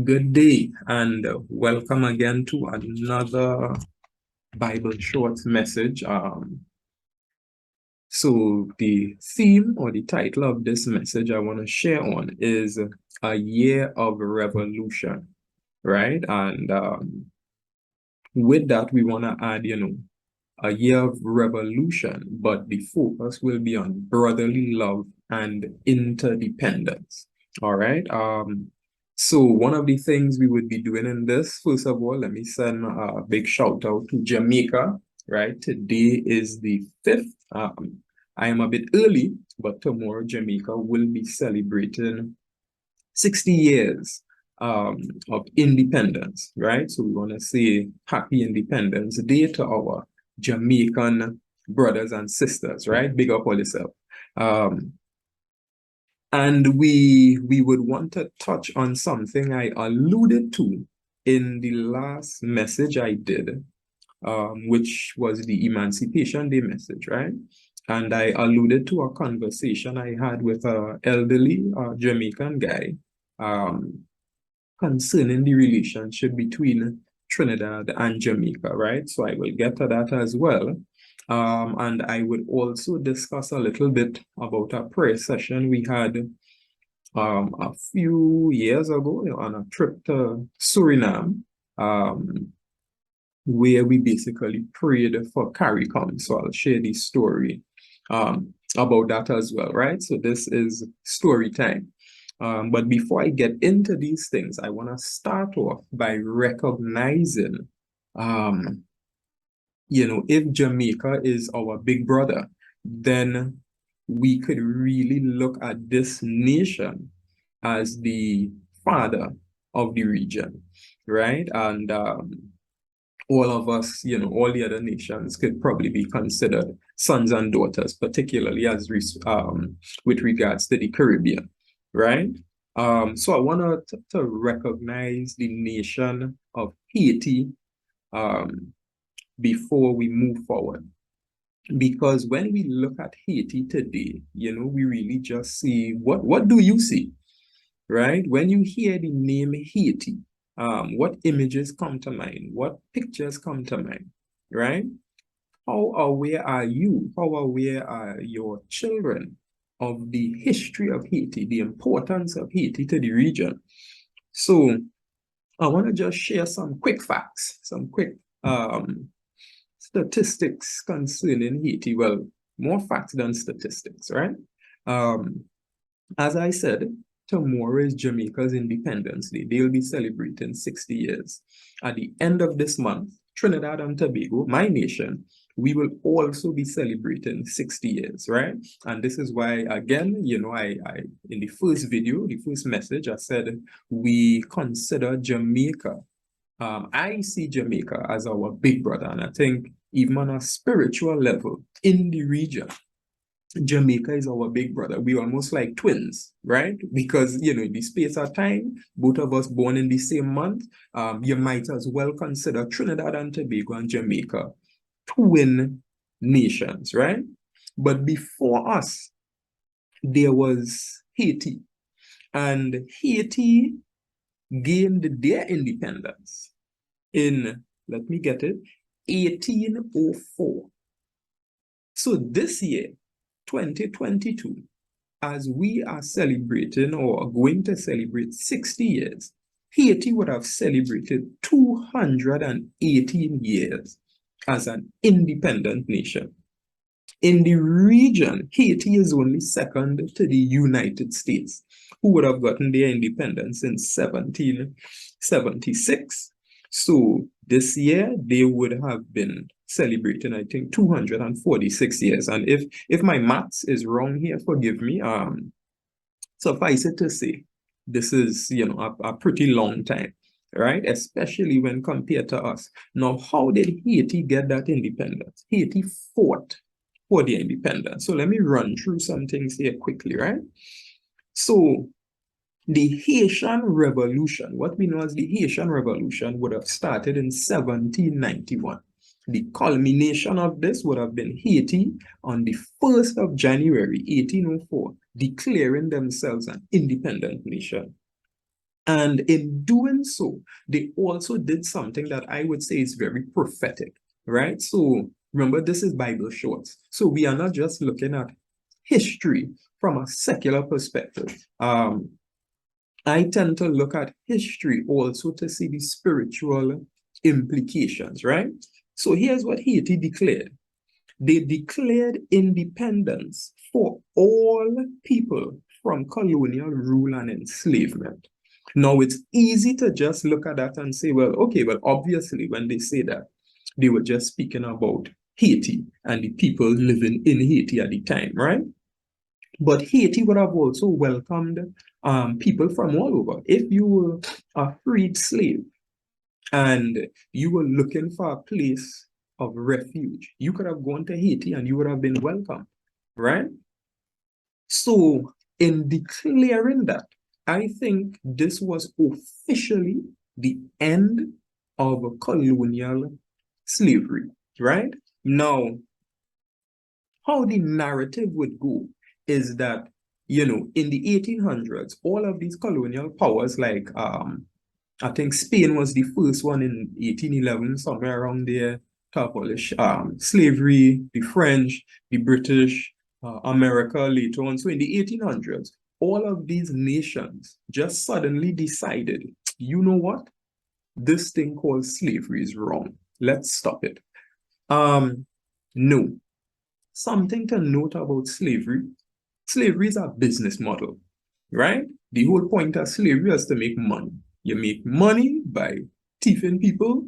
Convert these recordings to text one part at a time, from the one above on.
Good day and welcome again to another Bible short message. So the theme or the title of this message I want to share on is a year of revolution, right? And with that, we want to add, a year of revolution, but the focus will be on brotherly love and interdependence. All right. So one of the things we would be doing in this, first of all, let me send a big shout out to Jamaica, right? Today is the 5th. I am a bit early, but tomorrow Jamaica will be celebrating 60 years of independence, right? So we want to say happy Independence Day to our Jamaican brothers and sisters, right? Big up all yourself. And we would want to touch on something I alluded to in the last message I did, which was the Emancipation Day message, right? And I alluded to a conversation I had with an elderly Jamaican guy concerning the relationship between Trinidad and Jamaica, right? So I will get to that as well. And I would also discuss a little bit about a prayer session we had a few years ago, on a trip to Suriname, where we basically prayed for CARICOM. So I'll share the story about that as well, right? So this is story time. But before I get into these things, I want to start off by recognizing, if Jamaica is our big brother, then we could really look at this nation as the father of the region, right? And all of us, all the other nations could probably be considered sons and daughters, particularly as with regards to the Caribbean, right? So I want to recognize the nation of Haiti before we move forward. Because when we look at Haiti today, we really just see, what do you see, right? When you hear the name Haiti, what images come to mind? What pictures come to mind, right? How aware are you? How aware are your children of the history of Haiti, the importance of Haiti to the region? So I want to just share some quick facts, some quick statistics concerning Haiti. Well, more facts than statistics, right? As I said, tomorrow is Jamaica's Independence Day. They'll be celebrating 60 years. At the end of this month, Trinidad and Tobago, my nation, we will also be celebrating 60 years, right? And this is why, again, I in the first video, the first message, I said we consider Jamaica. I see Jamaica as our big brother, and I think even on a spiritual level in the region, Jamaica is our big brother. We almost like twins, right? Because, in the space of time, both of us born in the same month, you might as well consider Trinidad and Tobago and Jamaica twin nations, right? But before us, there was Haiti. And Haiti gained their independence in, let me get it, 1804. So this year, 2022, as we are celebrating or are going to celebrate 60 years, Haiti would have celebrated 218 years as an independent nation. In the region, Haiti is only second to the United States, who would have gotten their independence in 1776. So this year, they would have been celebrating, I think, 246 years. And if my maths is wrong here, forgive me. Suffice it to say, this is, a pretty long time, right? Especially when compared to us. Now, how did Haiti get that independence? Haiti fought for their independence. So let me run through some things here quickly, right? So the Haitian Revolution, what we know as the Haitian Revolution, would have started in 1791. The culmination of this would have been Haiti on the 1st of January, 1804, declaring themselves an independent nation. And in doing so, they also did something that I would say is very prophetic, right? So remember, this is Bible Shorts. So we are not just looking at history from a secular perspective. I tend to look at history also to see the spiritual implications, right? So here's what Haiti declared. They declared independence for all people from colonial rule and enslavement. Now, it's easy to just look at that and say, well, okay, well, obviously, when they say that, they were just speaking about Haiti and the people living in Haiti at the time, right? But Haiti would have also welcomed people from all over. If you were a freed slave and you were looking for a place of refuge, you could have gone to Haiti and you would have been welcomed, right? So in declaring that, I think this was officially the end of colonial slavery, right? Now, how the narrative would go is that, in the 1800s, all of these colonial powers, like I think Spain was the first one in 1811, somewhere around there, to abolish slavery, the French, the British, America later on. So in the 1800s, all of these nations just suddenly decided, you know what? This thing called slavery is wrong. Let's stop it. No. Something to note about slavery. Slavery is a business model, right? The whole point of slavery is to make money. You make money by thieving people,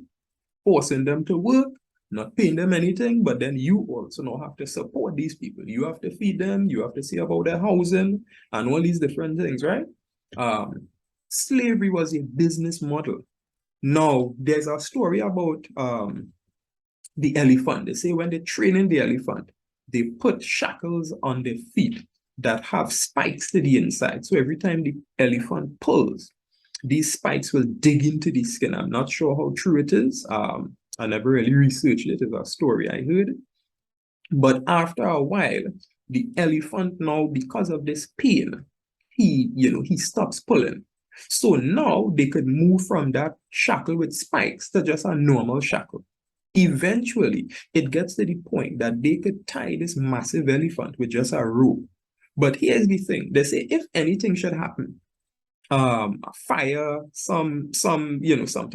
forcing them to work, not paying them anything, but then you also now have to support these people. You have to feed them, you have to see about their housing and all these different things, right? Slavery was a business model. Now, there's a story about the elephant. They say when they're training the elephant, they put shackles on their feet that have spikes to the inside. So every time the elephant pulls, these spikes will dig into the skin. I'm not sure how true it is. I never really researched it. It's a story I heard. But after a while, the elephant now, because of this pain, he stops pulling. So now they could move from that shackle with spikes to just a normal shackle. Eventually, it gets to the point that they could tie this massive elephant with just a rope. But here's the thing. They say if anything should happen, a fire, something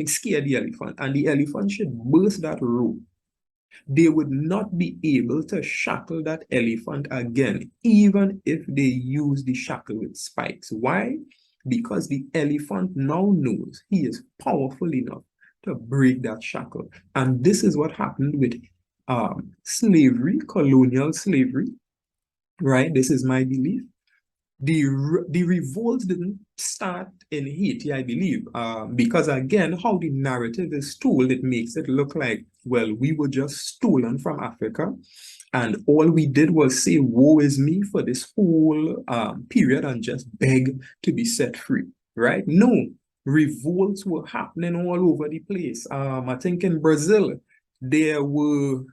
scare the elephant, and the elephant should burst that rope, they would not be able to shackle that elephant again, even if they use the shackle with spikes. Why? Because the elephant now knows he is powerful enough to break that shackle. And this is what happened with slavery, colonial slavery, right? This is my belief. The revolt didn't start in Haiti, I believe, because again, how the narrative is told, it makes it look like, well, we were just stolen from Africa, and all we did was say, woe is me for this whole period and just beg to be set free, right? No, revolts were happening all over the place. I think in Brazil, there were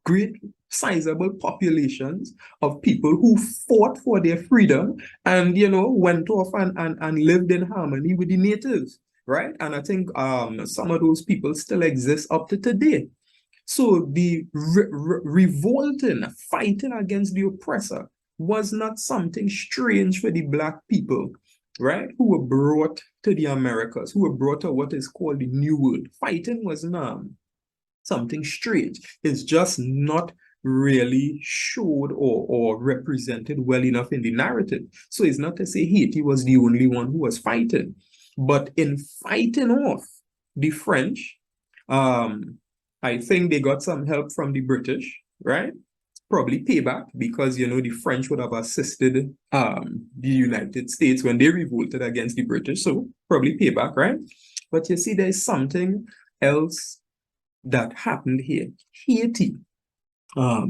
great sizable populations of people who fought for their freedom and, went off and lived in harmony with the natives, right? And I think some of those people still exist up to today. So the revolting, fighting against the oppressor was not something strange for the Black people, right? Who were brought to the Americas, who were brought to what is called the New World. Fighting was not something strange. It's just not really showed or represented well enough in the narrative. So it's not to say Haiti was the only one who was fighting. But in fighting off the French, I think they got some help from the British, right? Probably payback because, the French would have assisted the United States when they revolted against the British. So probably payback, right? But you see, there's something else that happened here. Haiti. Let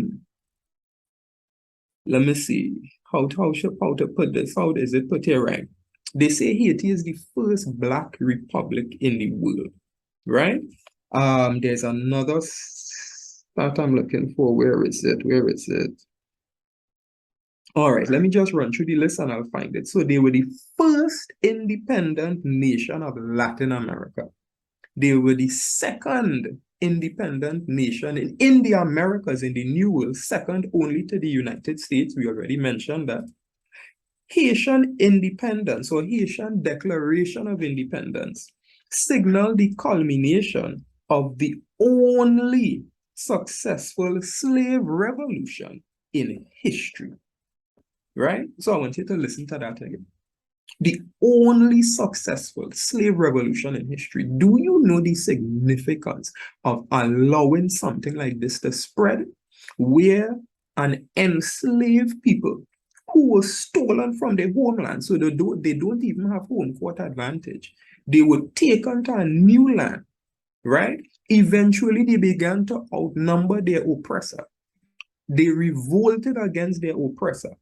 me see how to put this. How is it put here, right? They say Haiti is the first Black republic in the world, right? There's another that I'm looking for. Where is it? Where is it? All right, let me just run through the list and I'll find it. So they were the first independent nation of Latin America. They were the second independent nation in the Americas, in the New World, second only to the United States. We already mentioned that. Haitian independence or Haitian Declaration of Independence signaled the culmination of the only successful slave revolution in history. Right? So I want you to listen to that again. The only successful slave revolution in history. Do you know the significance of allowing something like this to spread, where an enslaved people who were stolen from their homeland, so they don't even have home court advantage, they were taken to a new land, right? Eventually, they began to outnumber their oppressor. They revolted against their oppressor.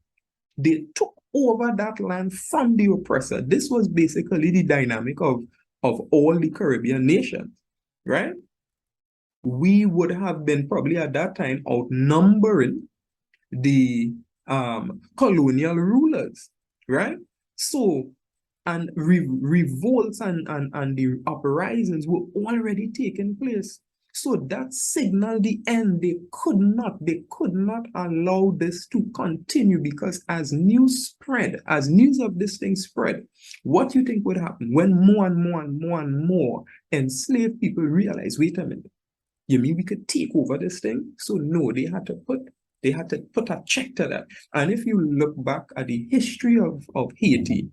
They took over that land from the oppressor. This was basically the dynamic of all the Caribbean nations, right? We would have been probably at that time outnumbering the colonial rulers, right? So, and revolts and the uprisings were already taking place. So that signaled the end. They could not allow this to continue, because as news spread, as news of this thing spread, what you think would happen when more and more and more and more enslaved people realize, wait a minute, you mean we could take over this thing? So no, they had to put a check to that. And if you look back at the history of Haiti,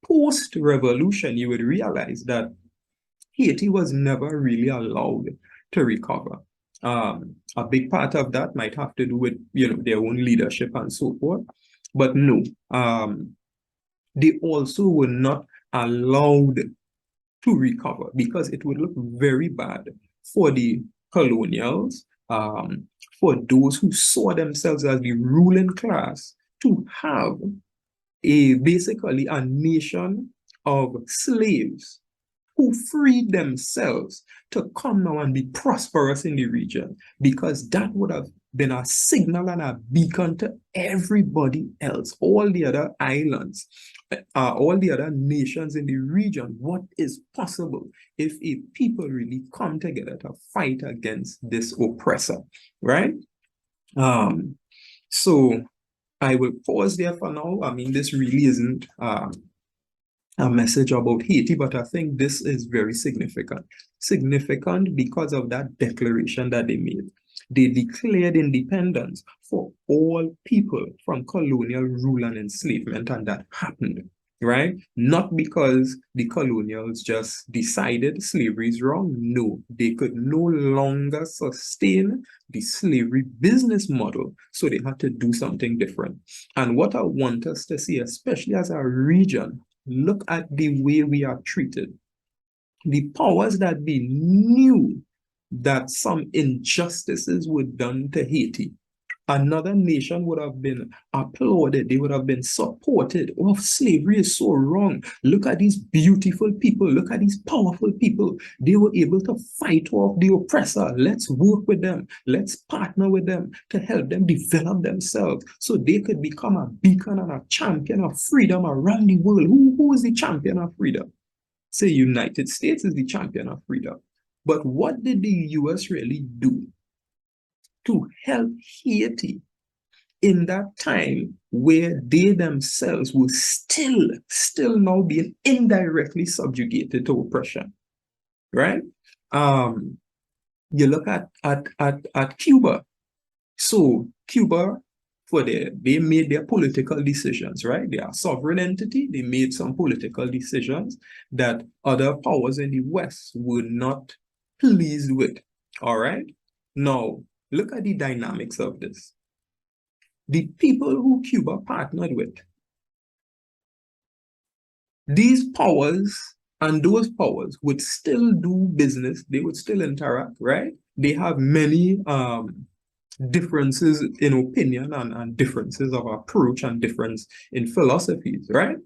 post-revolution, you would realize that Haiti was never really allowed to recover. A big part of that might have to do with, their own leadership and so forth. But no, they also were not allowed to recover, because it would look very bad for the colonials, for those who saw themselves as the ruling class, to have basically a nation of slaves who freed themselves to come now and be prosperous in the region, because that would have been a signal and a beacon to everybody else, all the other islands, all the other nations in the region, what is possible if a people really come together to fight against this oppressor, right? So I will pause there for now. I mean, this really isn't a message about Haiti, but I think this is very significant. Significant because of that declaration that they made. They declared independence for all people from colonial rule and enslavement, and that happened, right? Not because the colonials just decided slavery is wrong. No, they could no longer sustain the slavery business model, so they had to do something different. And what I want us to see, especially as a region, look at the way we are treated. The powers that be knew that some injustices were done to Haiti. Another nation would have been applauded. They would have been supported. Oh, slavery is so wrong. Look at these beautiful people. Look at these powerful people. They were able to fight off the oppressor. Let's work with them. Let's partner with them to help them develop themselves so they could become a beacon and a champion of freedom around the world. Who is the champion of freedom? Say United States is the champion of freedom. But what did the US really do to help Haiti in that time where they themselves were still now being indirectly subjugated to oppression, right? You look at Cuba. So Cuba, they made their political decisions, right? They are a sovereign entity. They made some political decisions that other powers in the West were not pleased with, all right? Now, look at the dynamics of this. The people who Cuba partnered with, these powers and those powers would still do business. They would still interact, right? They have many differences in opinion and differences of approach and difference in philosophies, right?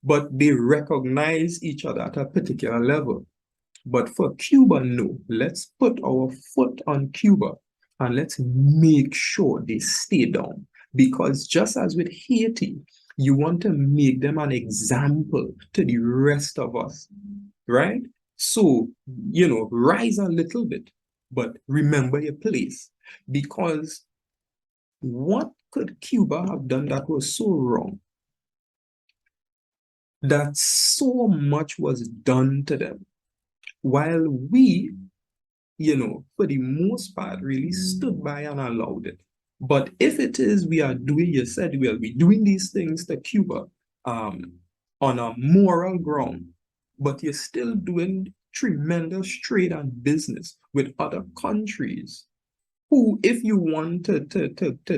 But they recognize each other at a particular level. But for Cuba, no. Let's put our foot on Cuba and let's make sure they stay down. Because just as with Haiti, you want to make them an example to the rest of us, right? So, rise a little bit, but remember your place. Because what could Cuba have done that was so wrong? That so much was done to them, while we, for the most part, really stood by and allowed it. But if it is we are doing, you said we'll be doing these things to Cuba um, on a moral ground, but you're still doing tremendous trade and business with other countries who, if you want to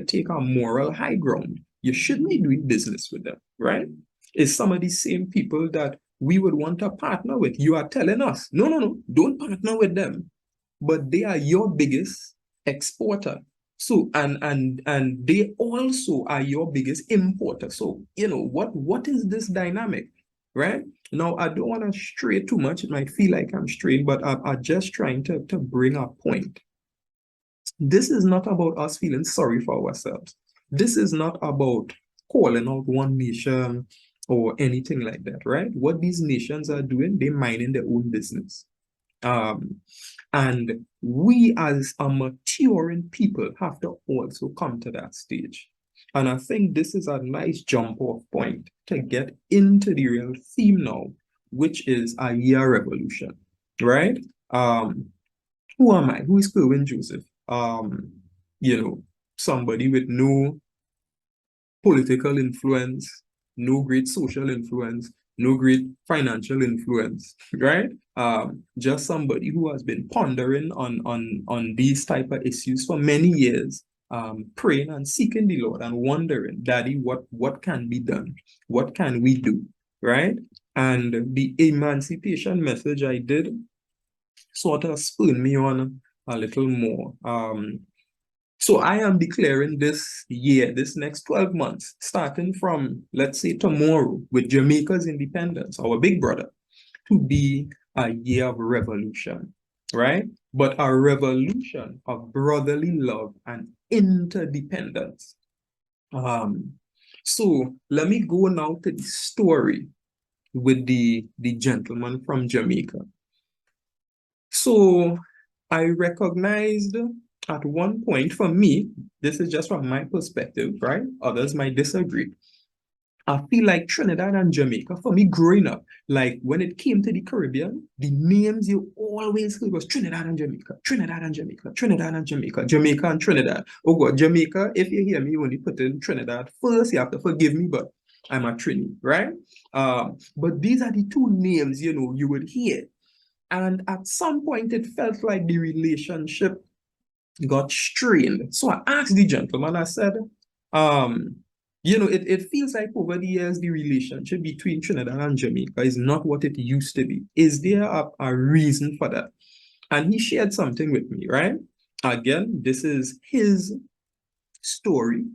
take a moral high ground, you shouldn't be doing business with them, right? It's some of the same people that we would want to partner with. You are telling us, no, no, no, don't partner with them. But they are your biggest exporter. So and they also are your biggest importer. So what is this dynamic, right? Now I don't want to stray too much. It might feel like I'm straying, but I'm just trying to bring a point. This is not about us feeling sorry for ourselves. This is not about calling out one nation or anything like that, right? What these nations are doing, they're minding their own business. And we as a maturing people have to also come to that stage. And I think this is a nice jump off point to get into the real theme now, which is a year revolution, right? Who am I? Who is Kerwin Joseph? Somebody with no political influence, no great social influence, no great financial influence, right? Just somebody who has been pondering on these type of issues for many years, praying and seeking the Lord and wondering, Daddy, what can be done? What can we do, right? And the emancipation message I did sort of spurred me on a little more. So I am declaring this year, this next 12 months, starting from, let's say, tomorrow, with Jamaica's independence, our big brother, to be a year of revolution, right? But a revolution of brotherly love and interdependence. So let me go now to the story with the gentleman from Jamaica. So I recognized at one point, for me, this is just from my perspective, right? Others might disagree. I feel like Trinidad and Jamaica, for me growing up, like when it came to the Caribbean, the names you always heard was Trinidad and Jamaica, Trinidad and Jamaica, Trinidad and Jamaica, Jamaica and Trinidad. Oh God, Jamaica, if you hear me when you put in Trinidad first, you have to forgive me, but I'm a Trini, right? But these are the two names, you would hear. And at some point, it felt like the relationship got strained. So I asked the gentleman, I said, it feels like over the years, the relationship between Trinidad and Jamaica is not what it used to be. Is there a reason for that? And he shared something with me, right? Again, this is his story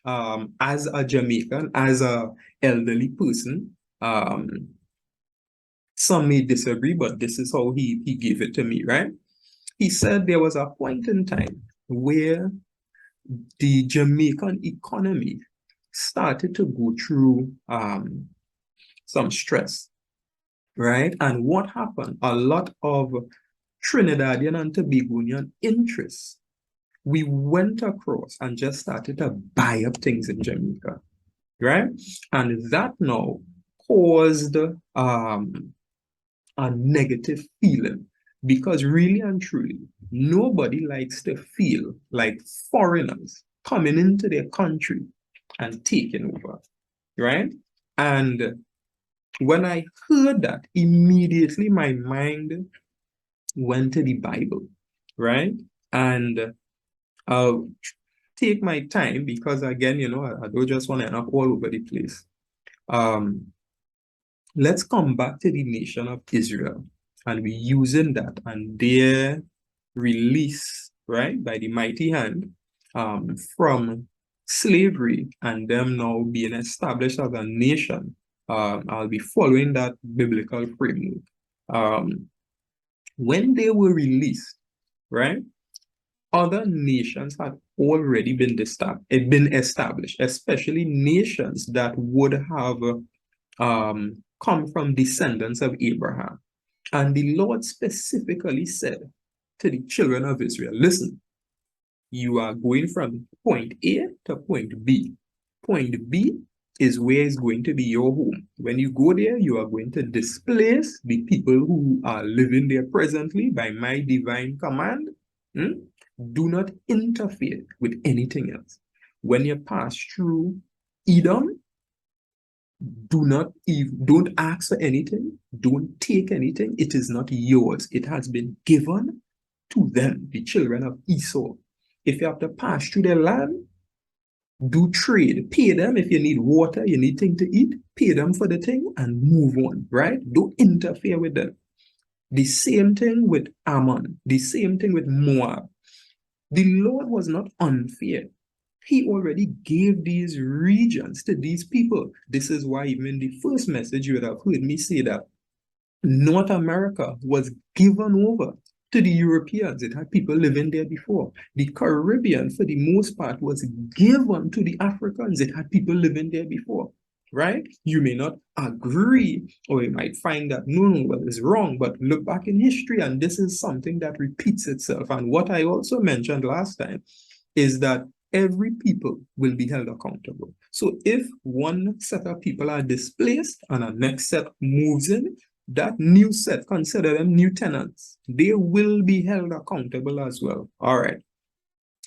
as a Jamaican, as a elderly person. Some may disagree, but this is how he gave it to me, right? He said there was a point in time where the Jamaican economy started to go through some stress, right? And what happened? A lot of Trinidadian and Tobagonian interests, we went across and just started to buy up things in Jamaica, right? And that now caused a negative feeling, because really and truly, nobody likes to feel like foreigners coming into their country and taking over, right? And when I heard that, immediately my mind went to the Bible, right? And I'll take my time because, again, I don't just want to end up all over the place. Let's come back to the nation of Israel and be using that and their release, right, by the mighty hand from slavery and them now being established as a nation. I'll be following that biblical framework. When they were released, right, other nations had already been established, especially nations that would have come from descendants of Abraham. And the Lord specifically said to the children of Israel, listen, you are going from point A to point B. Point B is where is going to be your home. When you go there, you are going to displace the people who are living there presently by my divine command. Do not interfere with anything else. When you pass through Edom, don't ask for anything. Don't take anything. It is not yours. It has been given to them, the children of Esau. If you have to pass through their land, do trade. Pay them if you need water, you need things to eat. Pay them for the thing and move on, right? Don't interfere with them. The same thing with Ammon. The same thing with Moab. The Lord was not unfair. He already gave these regions to these people. This is why even in the first message you would have heard me say that North America was given over to the Europeans. It had people living there before. The Caribbean, for the most part, was given to the Africans. It had people living there before, right? You may not agree, or you might find that, no, well, it's wrong, but look back in history, and this is something that repeats itself. And what I also mentioned last time is that every people will be held accountable. So if one set of people are displaced and a next set moves in, that new set, consider them new tenants, they will be held accountable as well. All right.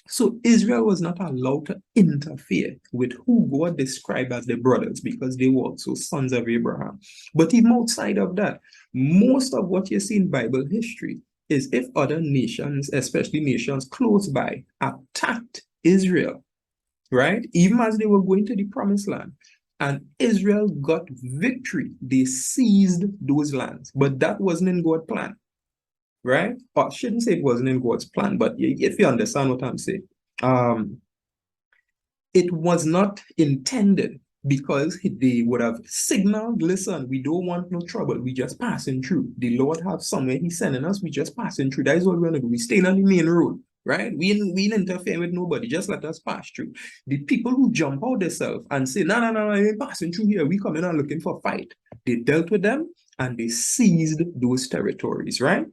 So Israel was not allowed to interfere with who God described as the brothers because they were also sons of Abraham. But even outside of that, most of what you see in Bible history is if other nations, especially nations close by, attacked Israel, right? Even as they were going to the promised land, and Israel got victory, they seized those lands. But that wasn't in God's plan, right? Or I shouldn't say it wasn't in God's plan, but if you understand what I'm saying, it was not intended because they would have signaled, listen, we don't want no trouble. We just passing through. The Lord have somewhere he's sending us. We just passing through. That is what we're going to do. We staying on the main road, right? We interfere with nobody. Just let us pass through. The people who jump out themselves and say, no, I ain't passing through here. We coming and looking for a fight. They dealt with them and they seized those territories, right?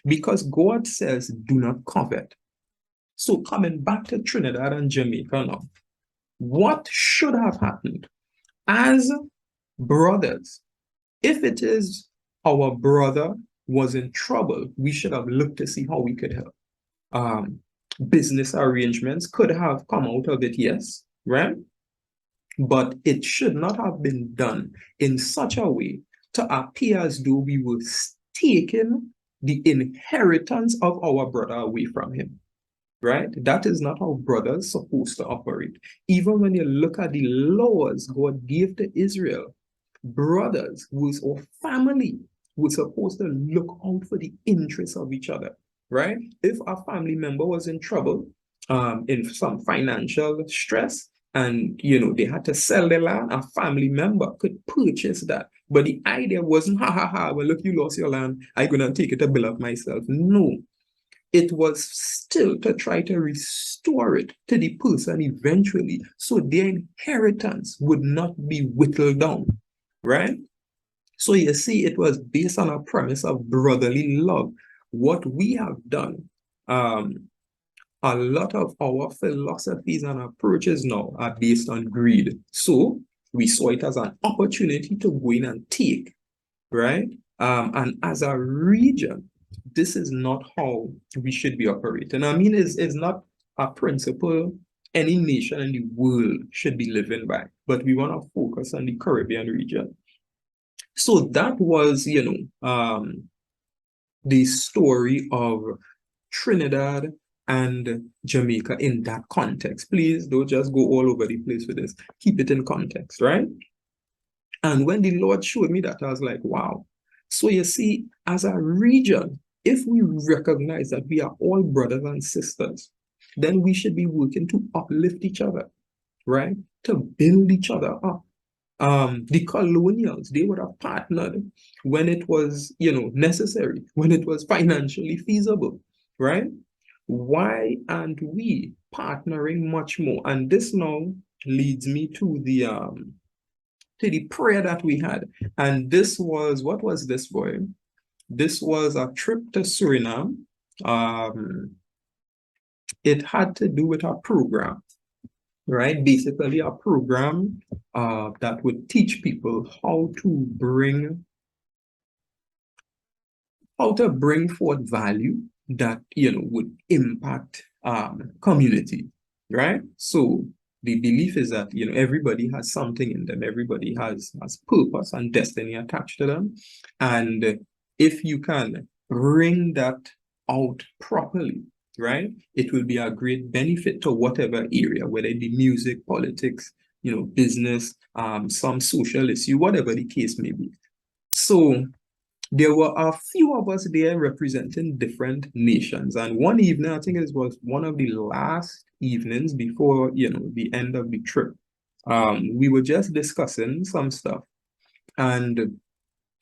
Because God says, do not covet. So coming back to Trinidad and Jamaica now, what should have happened as brothers? If it is our brother was in trouble, we should have looked to see how we could help. Business arrangements could have come out of it, yes, right? But it should not have been done in such a way to appear as though we were taking the inheritance of our brother away from him. Right? That is not how brothers are supposed to operate. Even when you look at the laws God gave to Israel, brothers or family were supposed to look out for the interests of each other. Right? If a family member was in trouble, in some financial stress, and they had to sell their land, a family member could purchase that. But the idea wasn't, well, look, you lost your land, I'm gonna take it to build up myself. No. It was still to try to restore it to the person eventually, so their inheritance would not be whittled down, right? So you see, it was based on a premise of brotherly love. What we have done, a lot of our philosophies and approaches now are based on greed. So we saw it as an opportunity to go in and take, right? And as a region, this is not how we should be operating. I mean, it's not a principle any nation in the world should be living by, but we want to focus on the Caribbean region. So that was, the story of Trinidad and Jamaica in that context. Please don't just go all over the place with this. Keep it in context, right? And when the Lord showed me that, I was like, wow. So you see, as a region, if we recognize that we are all brothers and sisters, then we should be working to uplift each other, right? To build each other up. The colonials, they would have partnered when it was, necessary, when it was financially feasible, right? Why aren't we partnering much more? And this now leads me to the prayer that we had. And this was, what was this, boy? This was a trip to Suriname. It had to do with a program, right? Basically, a program that would teach people how to bring forth value that would impact community, right? So the belief is that everybody has something in them, everybody has purpose and destiny attached to them, and if you can bring that out properly, right, it will be a great benefit to whatever area, whether it be music, politics, business, some social issue, whatever the case may be. So there were a few of us there representing different nations. And one evening, I think it was one of the last evenings before, the end of the trip, we were just discussing some stuff. And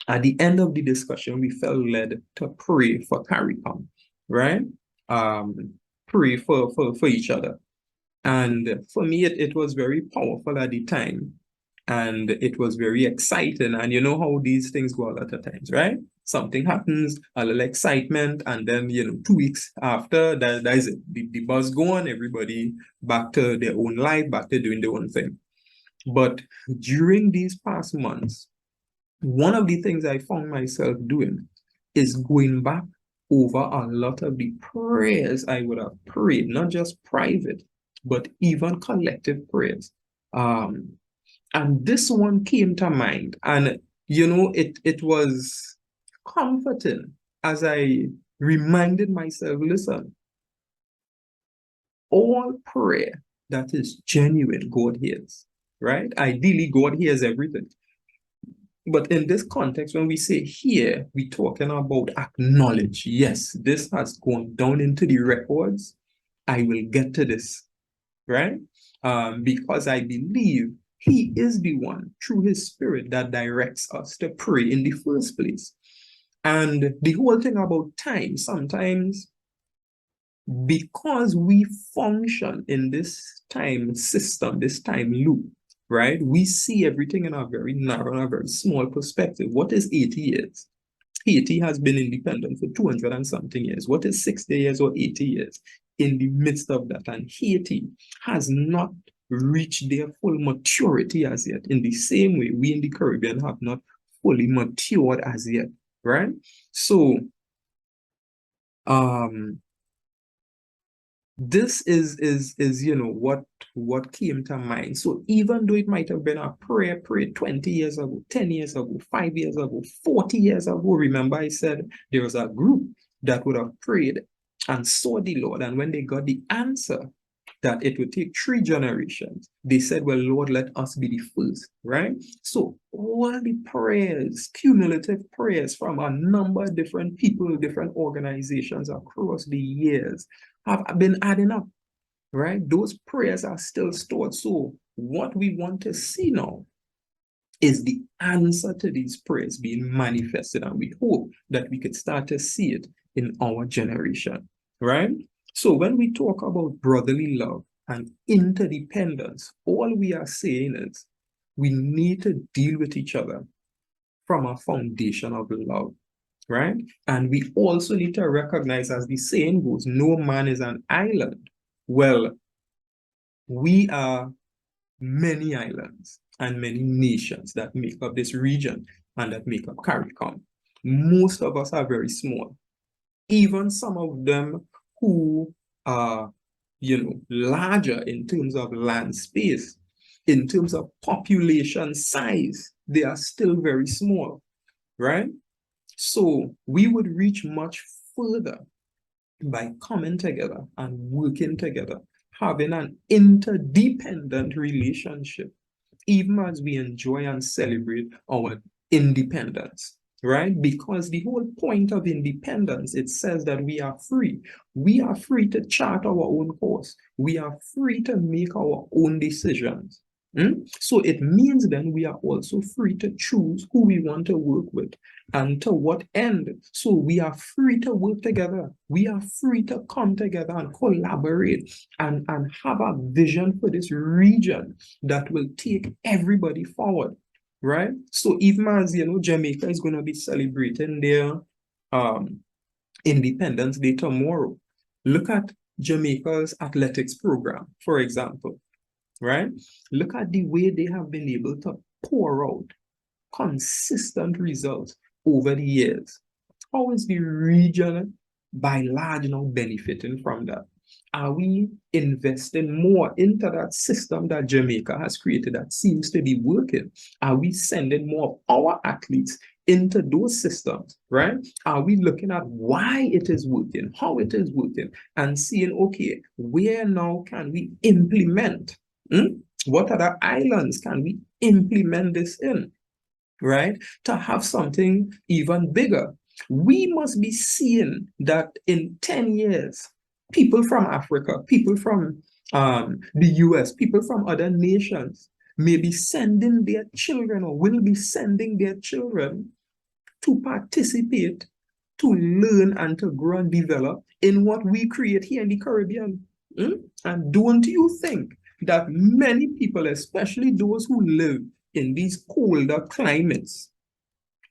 at the end of the discussion, we felt led to pray for CARICOM, right? Pray for each other. And for me, it was very powerful at the time. And it was very exciting. And you know how these things go a lot of times, right? Something happens, a little excitement, and then 2 weeks after, that is it. The buzz gone, everybody back to their own life, back to doing their own thing. But during these past months, one of the things I found myself doing is going back over a lot of the prayers I would have prayed, not just private, but even collective prayers. And this one came to mind, and it was comforting as I reminded myself, listen, all prayer that is genuine, God hears, right? Ideally, God hears everything. But in this context, when we say here, we're talking about acknowledge. Yes, this has gone down into the records. I will get to this, right? Because I believe he is the one, through his spirit, that directs us to pray in the first place. And the whole thing about time, sometimes because we function in this time system, this time loop, right? We see everything in a very narrow and a very small perspective. What is 80 years? Haiti has been independent for 200 and something years. What is 60 years or 80 years in the midst of that? And Haiti has not reached their full maturity as yet. In the same way, we in the Caribbean have not fully matured as yet, right? So, this is what came to mind. So even though it might have been a prayer prayed 20 years ago, 10 years ago, 5 years ago, 40 years ago, remember I said there was a group that would have prayed and saw the Lord, and when they got the answer that it would take 3 generations, they said, well, Lord, let us be the first, right? So all the prayers, cumulative prayers from a number of different people, different organizations across the years have been adding up, right? Those prayers are still stored. So what we want to see now is the answer to these prayers being manifested, and we hope that we could start to see it in our generation, right? So when we talk about brotherly love and interdependence, all we are saying is we need to deal with each other from a foundation of love, right? And we also need to recognize, as the saying goes, no man is an island. Well, we are many islands and many nations that make up this region and that make up CARICOM. Most of us are very small. Even some of them who are, larger in terms of land space, in terms of population size, they are still very small, right? So we would reach much further by coming together and working together, having an interdependent relationship, even as we enjoy and celebrate our independence, right? Because the whole point of independence, it says that we are free. We are free to chart our own course. We are free to make our own decisions. So it means then we are also free to choose who we want to work with and to what end. So we are free to work together. We are free to come together and collaborate and have a vision for this region that will take everybody forward, right? So even as Jamaica is going to be celebrating their um, Independence Day tomorrow. Look at Jamaica's athletics program, for example, right? Look at the way they have been able to pour out consistent results over the years. How is the region by large now benefiting from that? Are we investing more into that system that Jamaica has created that seems to be working? Are we sending more of our athletes into those systems, right? Are we looking at why it is working, how it is working, and seeing, okay, where now can we implement? What other islands can we implement this in? Right? To have something even bigger. We must be seeing that in 10 years, people from Africa, people from the US, people from other nations may be sending their children or will be sending their children to participate, to learn and to grow and develop in what we create here in the Caribbean. And don't you think that many people, especially those who live in these colder climates,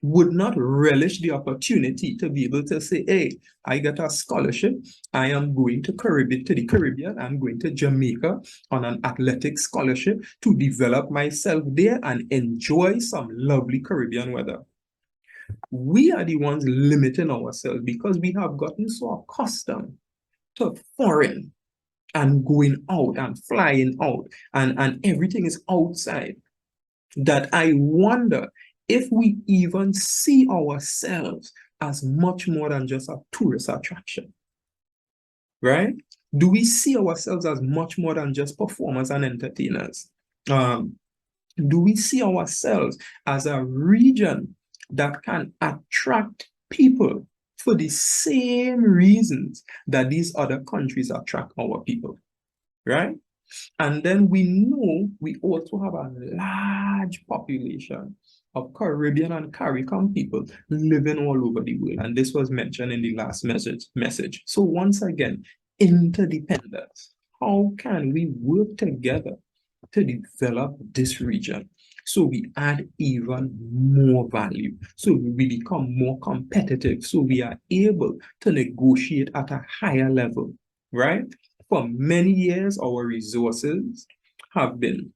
would not relish the opportunity to be able to say, hey, I got a scholarship. I am going to the Caribbean. I'm going to Jamaica on an athletic scholarship to develop myself there and enjoy some lovely Caribbean weather. We are the ones limiting ourselves because we have gotten so accustomed to foreign and going out and flying out and everything is outside that I wonder if we even see ourselves as much more than just a tourist attraction, right? Do we see ourselves as much more than just performers and entertainers? Do we see ourselves as a region that can attract people for the same reasons that these other countries attract our people, right? And then we know we also have a large population of Caribbean and CARICOM people living all over the world. And this was mentioned in the last message. So once again, interdependence. How can we work together to develop this region so we add even more value, so we become more competitive, so we are able to negotiate at a higher level, right? For many years, our resources have been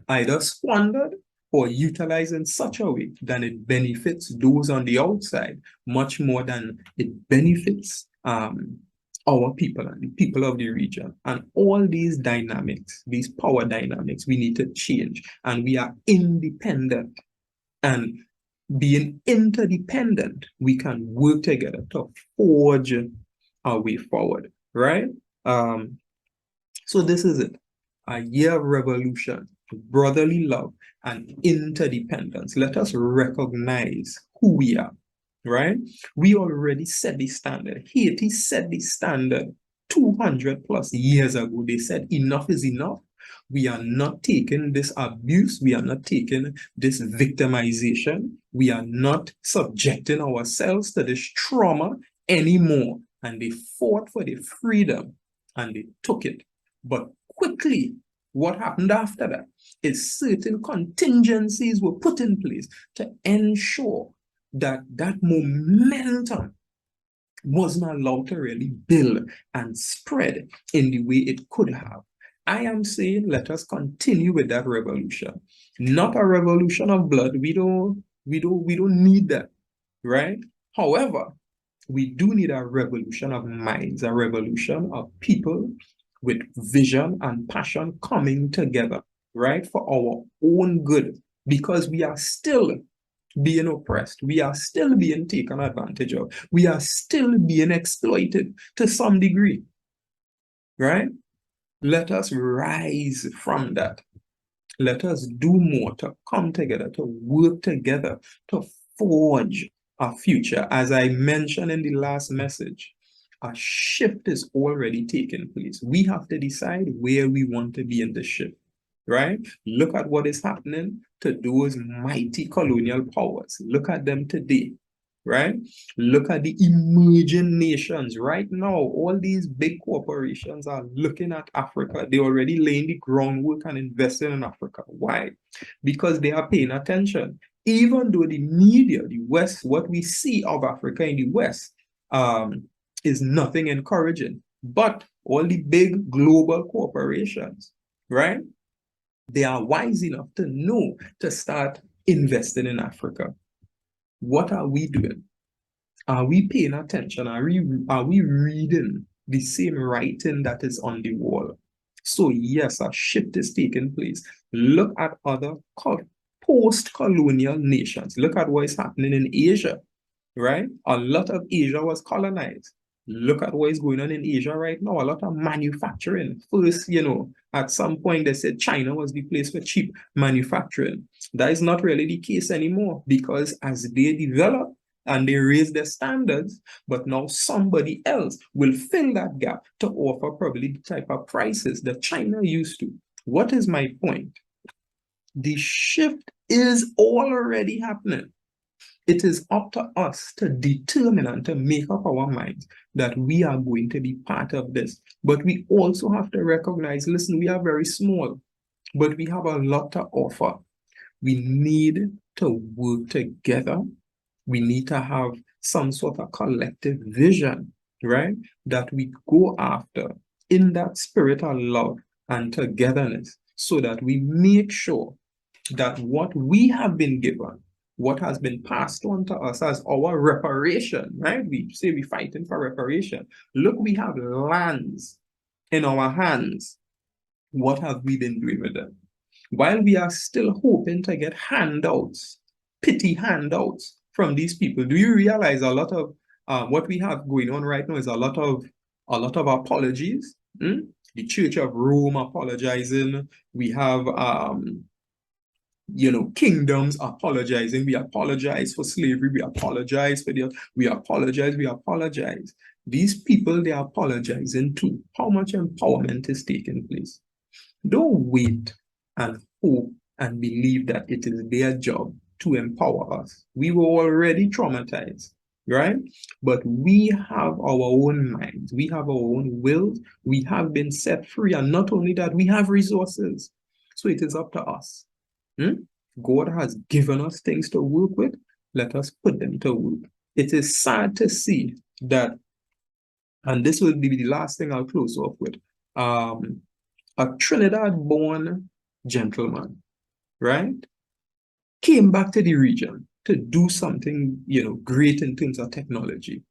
either squandered or utilized in such a way that it benefits those on the outside much more than it benefits our people and the people of the region. And all these dynamics, these power dynamics, we need to change. And we are independent. And being interdependent, we can work together to forge our way forward, right? So this is it. A year of revolution, brotherly love, and interdependence. Let us recognize who we are, right? We already set the standard. Haiti set the standard 200 plus years ago. They said enough is enough. We are not taking this abuse. We are not taking this victimization. We are not subjecting ourselves to this trauma anymore. And they fought for their freedom and they took it. But quickly, what happened after that is certain contingencies were put in place to ensure that that momentum wasn't allowed to really build and spread in the way it could have. I am saying let us continue with that revolution, not a revolution of blood. We don't need that, right? However, we do need a revolution of minds, a revolution of people with vision and passion coming together, right, for our own good, because we are still being oppressed. We are still being taken advantage of. We are still being exploited to some degree, right? Let us rise from that. Let us do more to come together, to work together, to forge a future. As I mentioned in the last message, a shift is already taking place. We have to decide where we want to be in the shift. right? Look at what is happening to those mighty colonial powers. Look at them today, right? Look at the emerging nations right now. All these big corporations are looking at Africa. They're already laying the groundwork and investing in Africa. Why? Because they are paying attention. Even though the media, the West, what we see of Africa in the West is nothing encouraging. But all the big global corporations, right? They are wise enough to know to start investing in Africa. What are we doing? Are we paying attention? Are we reading the same writing that is on the wall? So yes, a shift is taking place. Look at other post-colonial nations. Look at what is happening in Asia, right? A lot of Asia was colonized. Look at what is going on in Asia right now. A lot of manufacturing. First, at some point they said China was the place for cheap manufacturing. That is not really the case anymore, because as they develop and they raise their standards, but now somebody else will fill that gap to offer probably the type of prices that China used to. What is my point? The shift is already happening. It is up to us to determine and to make up our minds that we are going to be part of this. But we also have to recognize, listen, we are very small, but we have a lot to offer. We need to work together. We need to have some sort of collective vision, right? That we go after in that spirit of love and togetherness, so that we make sure that what we have been given, what has been passed on to us as our reparation, right? We say we're fighting for reparation. Look, we have lands in our hands. What have we been doing with them? While we are still hoping to get handouts, pity handouts from these people, do you realize a lot of what we have going on right now is a lot of apologies? The Church of Rome apologizing. We have kingdoms apologizing. We apologize for slavery. We apologize for we apologize. These people, they are apologizing too. How much empowerment is taking place? Don't wait and hope and believe that it is their job to empower us. We were already traumatized, right? But we have our own minds. We have our own wills. We have been set free. And not only that, we have resources. So it is up to us. God has given us things to work with. Let us put them to work. It is sad to see that, and this will be the last thing I'll close off with, a Trinidad-born gentleman, right, came back to the region to do something, great in terms of technology.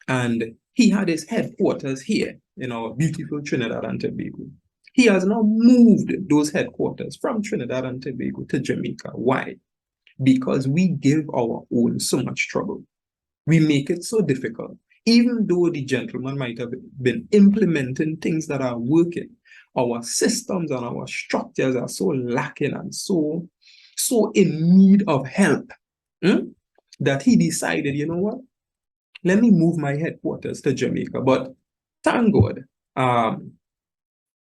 And he had his headquarters here in our beautiful Trinidad and Tobago. He has now moved those headquarters from Trinidad and Tobago to Jamaica. Why? Because we give our own so much trouble. We make it so difficult. Even though the gentleman might have been implementing things that are working, our systems and our structures are so lacking and so in need of help, that he decided, you know what? Let me move my headquarters to Jamaica. But thank God,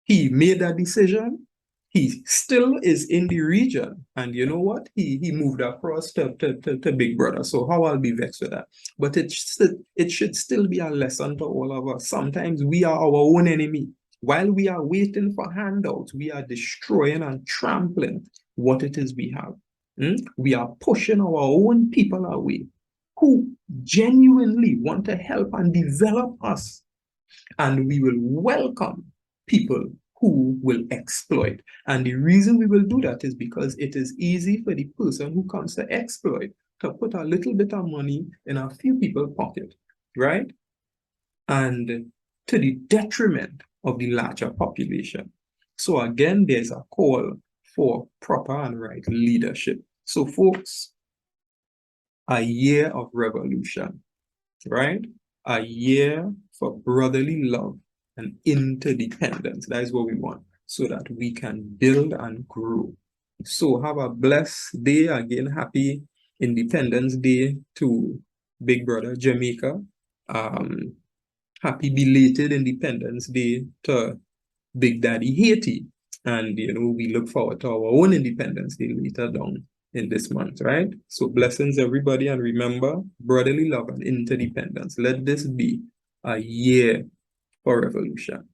he made that decision. He still is in the region. And you know what? He moved across to Big Brother. So how I'll be vexed with that. But it should still be a lesson to all of us. Sometimes we are our own enemy. While we are waiting for handouts, we are destroying and trampling what it is we have. We are pushing our own people away who genuinely want to help and develop us. And we will welcome people who will exploit. And the reason we will do that is because it is easy for the person who comes to exploit to put a little bit of money in a few people's pocket, right? And to the detriment of the larger population. So again, there's a call for proper and right leadership. So folks, a year of revolution, right? A year for brotherly love and interdependence. That is what we want, so that we can build and grow. So have a blessed day. Again, happy Independence Day to Big Brother Jamaica. Happy belated Independence Day to Big Daddy Haiti. And, we look forward to our own Independence Day later down in this month, right? So blessings, everybody. And remember, brotherly love and interdependence. Let this be a year for revolution.